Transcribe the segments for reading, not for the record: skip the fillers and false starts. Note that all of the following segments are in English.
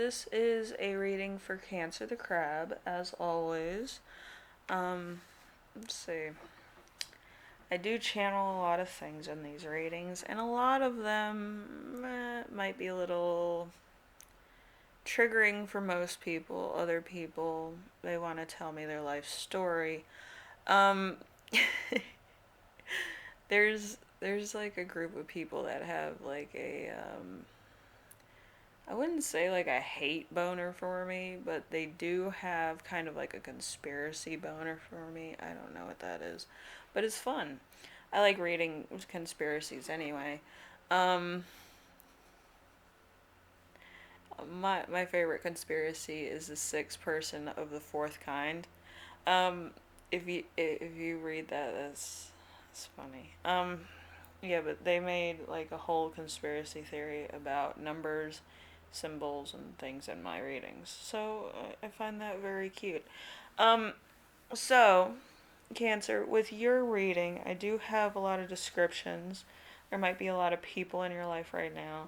this is a reading for Cancer the Crab, as always. Let's see. I do channel a lot of things in these readings, and a lot of them might be a little triggering for most people. Other people, they want to tell me their life story. Um, there's like a group of people that have like I wouldn't say like a hate boner for me, but they do have kind of like a conspiracy boner for me. I don't know what that is, but it's fun. I like reading conspiracies anyway. Um, my favorite conspiracy is the sixth person of the fourth kind. Um, if you read that, that's funny. Yeah, but they made like a whole conspiracy theory about numbers, symbols, and things in my readings. So I find that very cute. Um, so Cancer, with your reading, I do have a lot of descriptions. There might be a lot of people in your life right now,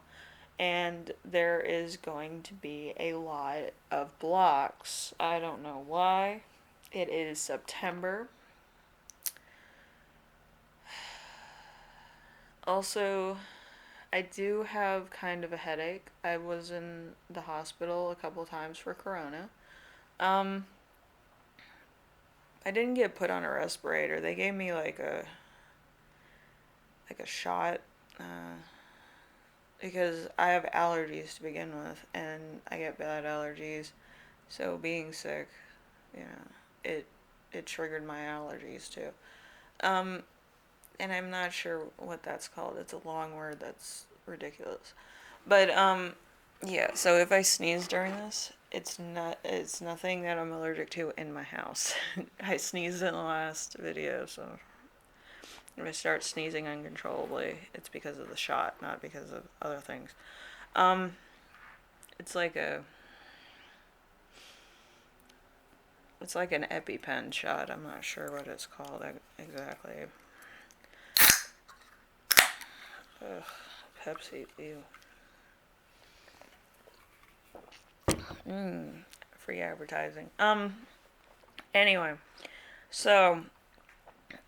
and there is going to be a lot of blocks. I don't know why. It is September. Also, I do have kind of a headache. I was in the hospital a couple times for corona. Um, I didn't get put on a respirator. They gave me like a shot because I have allergies to begin with, and I get bad allergies. So being sick, you know, it it triggered my allergies too. Um, and I'm not sure what that's called. It's a long word that's ridiculous. But yeah, so if I sneeze during this, it's nothing that I'm allergic to in my house. I sneezed in the last video, so if I start sneezing uncontrollably, it's because of the shot, not because of other things. Um it's like a it's like an EpiPen shot. I'm not sure what it's called exactly. Ugh, Pepsi, ew. Free advertising. Anyway, so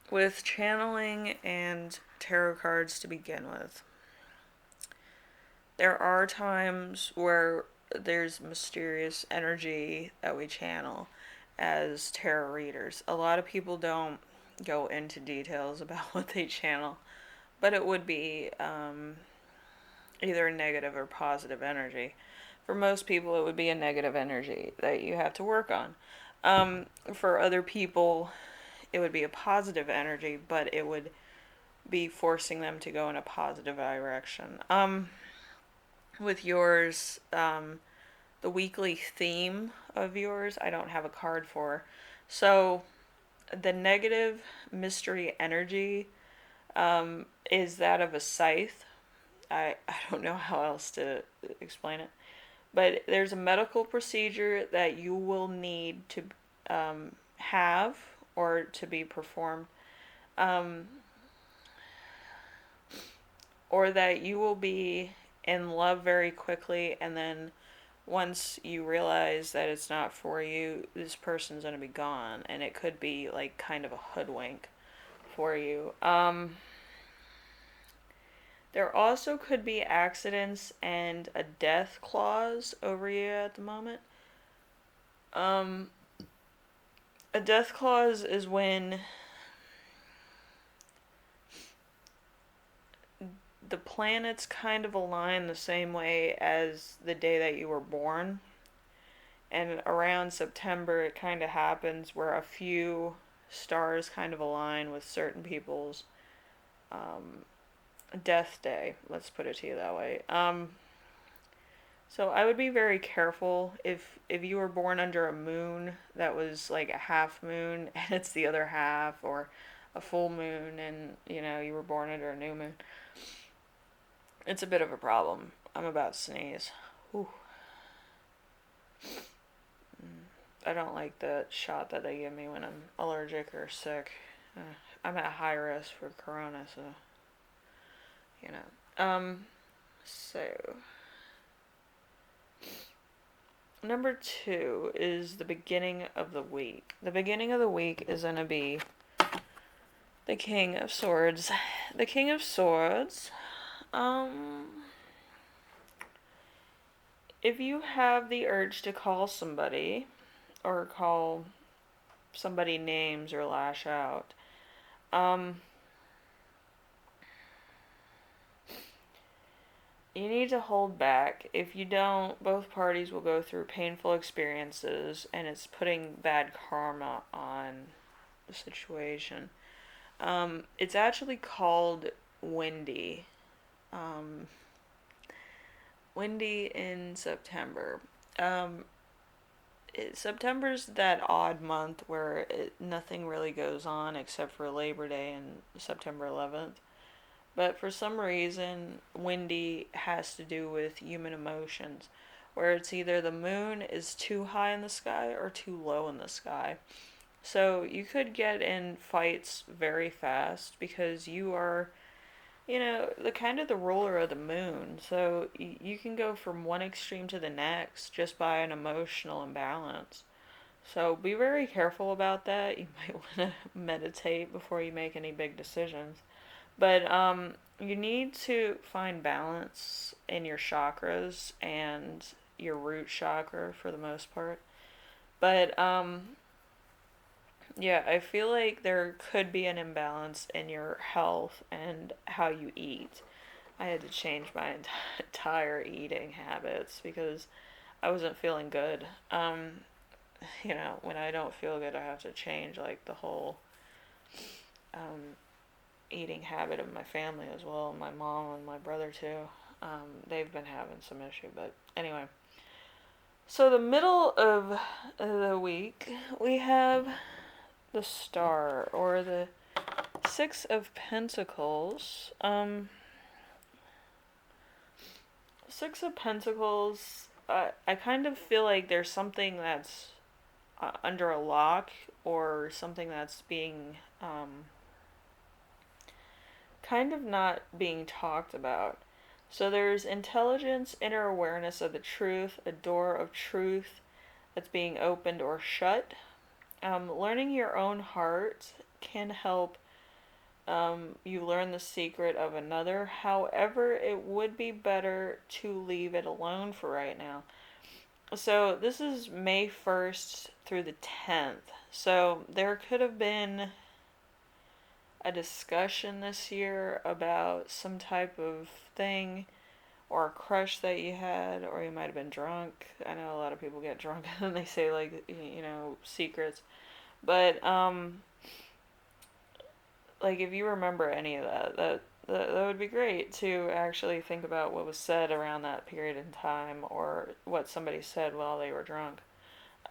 with channeling and tarot cards to begin with, there are times where there's mysterious energy that we channel as tarot readers. A lot of people don't go into details about what they channel, but it would be either a negative or positive energy. For most people, it would be a negative energy that you have to work on. For other people, it would be a positive energy, but it would be forcing them to go in a positive direction. With yours, the weekly theme of yours, I don't have a card for. So, the negative mystery energy is that of a scythe. I don't know how else to explain it. But there's a medical procedure that you will need to have or to be performed, um, or that you will be in love very quickly, and then once you realize that it's not for you, this person's going to be gone, and it could be like kind of a hoodwink for you. There also could be accidents and a death clause over you at the moment. Um, a death clause is when the planets kind of align the same way as the day that you were born. And around September, it kind of happens where a few stars kind of align with certain people's um, death day. Let's put it to you that way. So I would be very careful if you were born under a moon that was like a half moon and it's the other half, or a full moon and you were born under a new moon. It's a bit of a problem. I'm about to sneeze. Whew. I don't like the shot that they give me when I'm allergic or sick. I'm at high risk for corona, so you know. So Number two is the beginning of the week. The beginning of the week is going to be the King of Swords. The King of Swords, um, if you have the urge to call somebody or call somebody names or lash out, um, you need to hold back. If you don't, both parties will go through painful experiences, and it's putting bad karma on the situation. It's actually called windy. Um, windy in September. Um, September's that odd month where nothing really goes on except for Labor Day and September 11th. But for some reason, windy has to do with human emotions, where it's either the moon is too high in the sky or too low in the sky. So you could get in fights very fast because you are, the kind of the ruler of the moon. So you can go from one extreme to the next just by an emotional imbalance. So be very careful about that. You might want to meditate before you make any big decisions. But you need to find balance in your chakras and your root chakra for the most part. But yeah, I feel like there could be an imbalance in your health and how you eat. I had to change my entire eating habits because I wasn't feeling good. When I don't feel good, I have to change like the whole um, eating habit of my family as well. My mom and my brother too. They've been having some issue, but anyway. So the middle of the week, we have the Star or the Six of Pentacles. Six of Pentacles. I kind of feel like there's something that's under a lock or something that's being kind of not being talked about. So there's intelligence, inner awareness of the truth, a door of truth that's being opened or shut. Learning your own heart can help you learn the secret of another. However, it would be better to leave it alone for right now. So this is May 1st through the 10th. So there could have been a discussion this year about some type of thing or a crush that you had, or you might have been drunk. I know a lot of people get drunk and they say, like, secrets. But, like, if you remember any of that would be great to actually think about what was said around that period in time or what somebody said while they were drunk.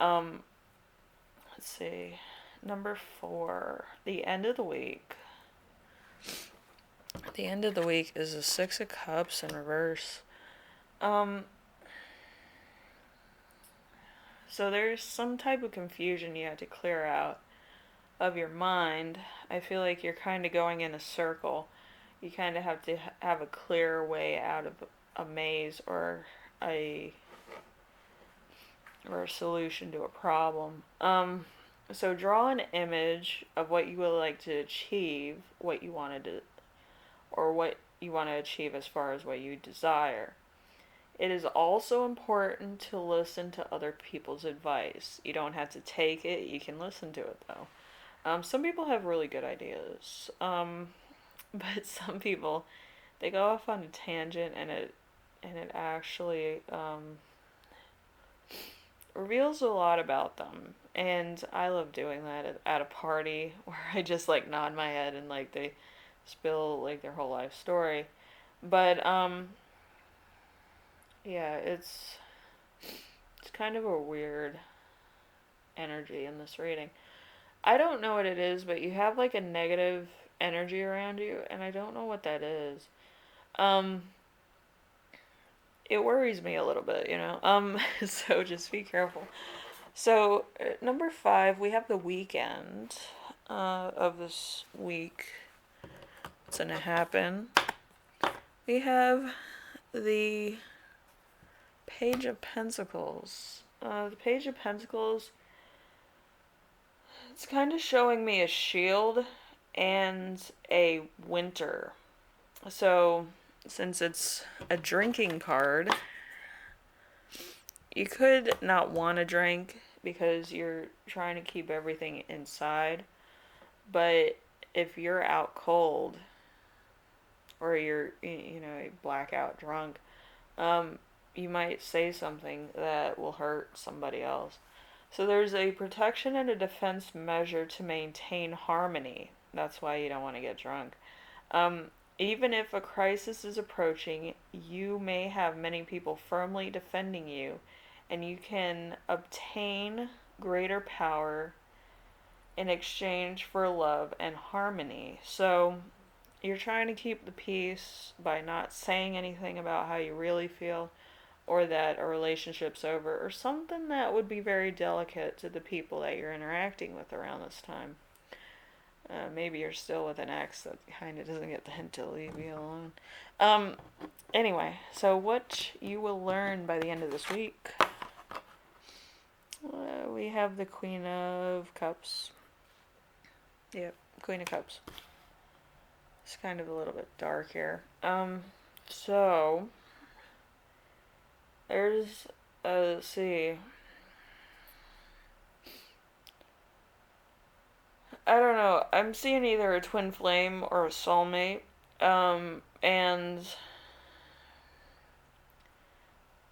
Um, let's see. Number 4, the end of the week. The end of the week is the Six of Cups in reverse. So there's some type of confusion you have to clear out of your mind. I feel like you're kind of going in a circle. You kind of have to have a clear way out of a maze or a solution to a problem. So draw an image of what you would like to achieve, what you wanted to, or what you want to achieve as far as what you desire. It is also important to listen to other people's advice. You don't have to take it, you can listen to it though. Some people have really good ideas, but some people they go off on a tangent and it actually reveals a lot about them. And I love doing that at a party where I just like nod my head and like they spill like their whole life story. But yeah, it's kind of a weird energy in this reading. I don't know what it is, but you have like a negative energy around you, and I don't know what that is. Um, it worries me a little bit. So just be careful. So, number 5, we have the weekend of this week. What's going to happen? We have the Page of Pentacles. The Page of Pentacles, it's kind of showing me a shield and a winter. So, since it's a drinking card, you could not want to drink because you're trying to keep everything inside. But if you're out cold or you're, blackout drunk, you might say something that will hurt somebody else. So there's a protection and a defense measure to maintain harmony. That's why you don't want to get drunk. Um, Even if a crisis is approaching, you may have many people firmly defending you, and you can obtain greater power in exchange for love and harmony. So you're trying to keep the peace by not saying anything about how you really feel or that a relationship's over or something that would be very delicate to the people that you're interacting with around this time. Maybe you're still with an ex that kind of doesn't get the hint to leave you alone. Um, anyway, so what you will learn by the end of this week. We have the Queen of Cups. Yep, Queen of Cups. It's kind of a little bit dark here. So there's let's see. I don't know. I'm seeing either a twin flame or a soulmate. And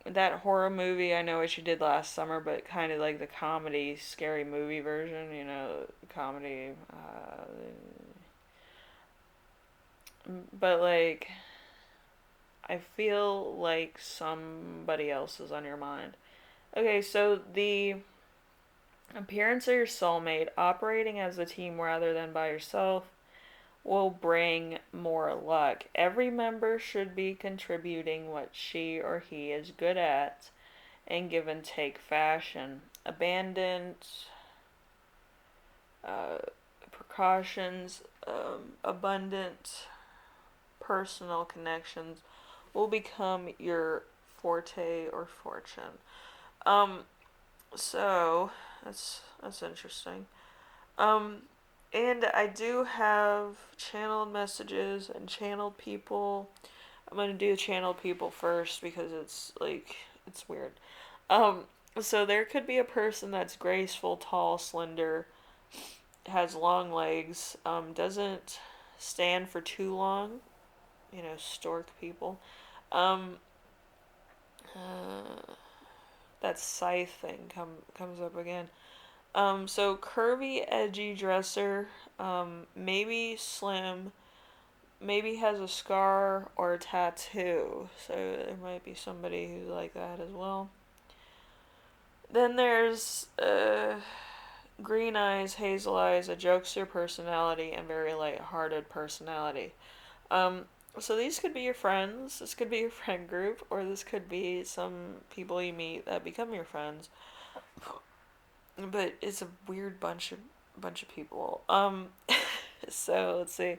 that horror movie, I know what you did last summer, but kind of like the comedy, scary movie version, comedy. But like, I feel like somebody else is on your mind. Okay, so the appearance of your soulmate operating as a team rather than by yourself will bring more luck. Every member should be contributing what she or he is good at in give and take fashion. Abandoned precautions, abundant personal connections will become your forte or fortune. Um, so that's interesting. Um, and I do have channeled messages and channeled people. I'm gonna do channeled people first because it's weird. Um, so there could be a person that's graceful, tall, slender, has long legs, doesn't stand for too long. Stork people. Um, uh, that scythe thing comes up again. So curvy, edgy dresser, maybe slim, maybe has a scar or a tattoo. So there might be somebody who's like that as well. Then there's green eyes, hazel eyes, a jokester personality, and very light-hearted personality. Um, so these could be your friends. This could be your friend group, or this could be some people you meet that become your friends. But it's a weird bunch of people. So let's see.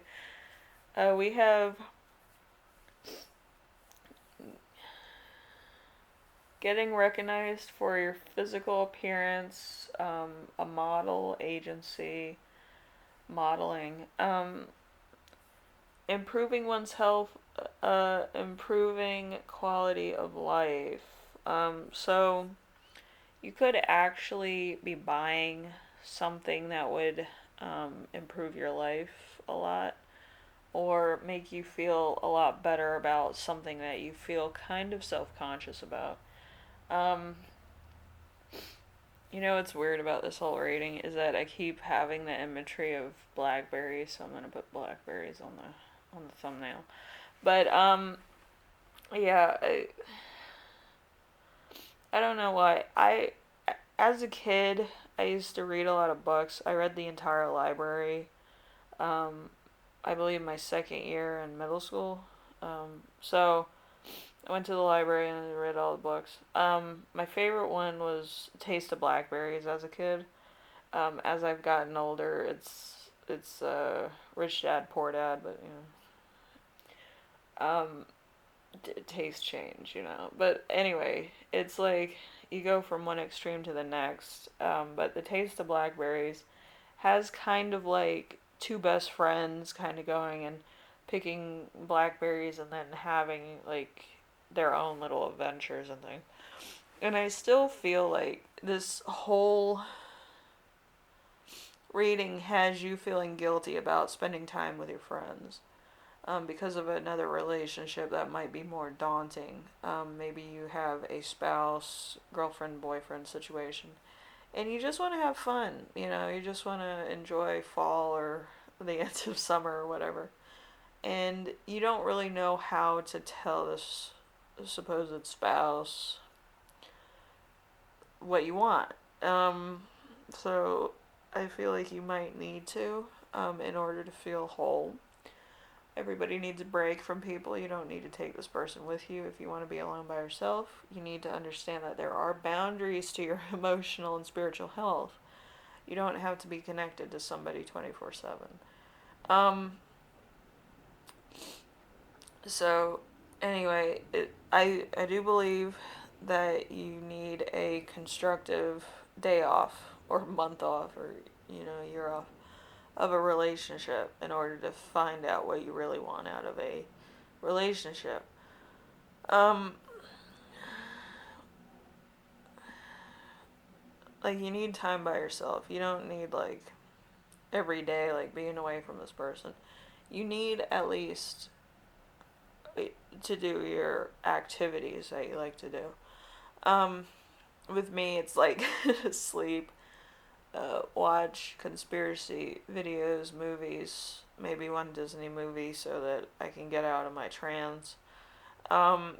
We have getting recognized for your physical appearance, a model agency, modeling, improving one's health, improving quality of life. So you could actually be buying something that would improve your life a lot or make you feel a lot better about something that you feel kind of self-conscious about. Um, what's weird about this whole rating is that I keep having the imagery of blackberries, so I'm gonna put blackberries on the thumbnail. But yeah, I don't know why. As a kid, I used to read a lot of books. I read the entire library. Um, I believe my second year in middle school. So I went to the library and I read all the books. My favorite one was Taste of Blackberries as a kid. As I've gotten older, it's Rich Dad Poor Dad, but taste change. But anyway, it's like you go from one extreme to the next. But the taste of blackberries has kind of like two best friends kind of going and picking blackberries and then having like their own little adventures and things. And I still feel like this whole reading has you feeling guilty about spending time with your friends, because of another relationship that might be more daunting. Maybe you have a spouse, girlfriend, boyfriend situation, and you just want to have fun. You just want to enjoy fall or the end of summer or whatever. And you don't really know how to tell this supposed spouse what you want. So I feel like you might need to, in order to feel whole. Everybody needs a break from people. You don't need to take this person with you if you want to be alone by yourself. You need to understand that there are boundaries to your emotional and spiritual health. You don't have to be connected to somebody 24/7. Um, so, anyway, I do believe that you need a constructive day off or month off or, year off of a relationship in order to find out what you really want out of a relationship. Um, like you need time by yourself. You don't need like every day like being away from this person. You need at least to do your activities that you like to do. Um, with me, it's like sleep, watch conspiracy videos, movies, maybe one Disney movie so that I can get out of my trance. Um,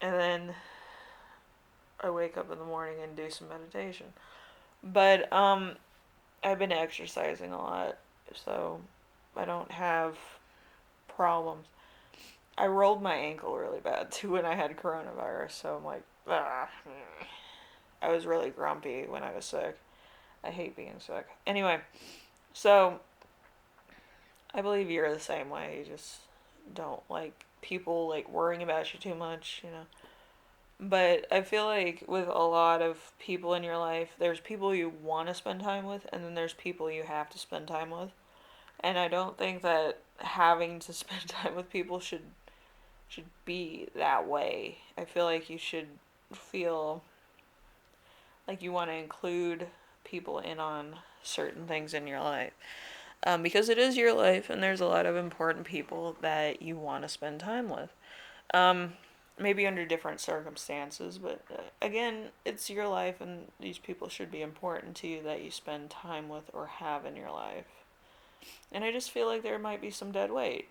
and then I wake up in the morning and do some meditation. But I've been exercising a lot, so I don't have problems. I rolled my ankle really bad too when I had coronavirus, so I'm like, ah. I was really grumpy when I was sick. I hate being sick. Anyway, so I believe you're the same way. You just don't like people like worrying about you too much. But I feel like with a lot of people in your life, there's people you want to spend time with, and then there's people you have to spend time with. And I don't think that having to spend time with people should be that way. I feel like you should feel like you want to include people in on certain things in your life. Because it is your life, and there's a lot of important people that you want to spend time with. Um, Maybe under different circumstances, but again, it's your life, and these people should be important to you that you spend time with or have in your life. And I just feel like there might be some dead weight.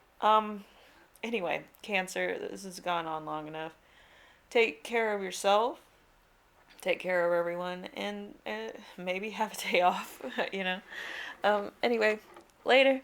Anyway, Cancer, this has gone on long enough. Take care of yourself, take care of everyone, and maybe have a day off, Anyway, later.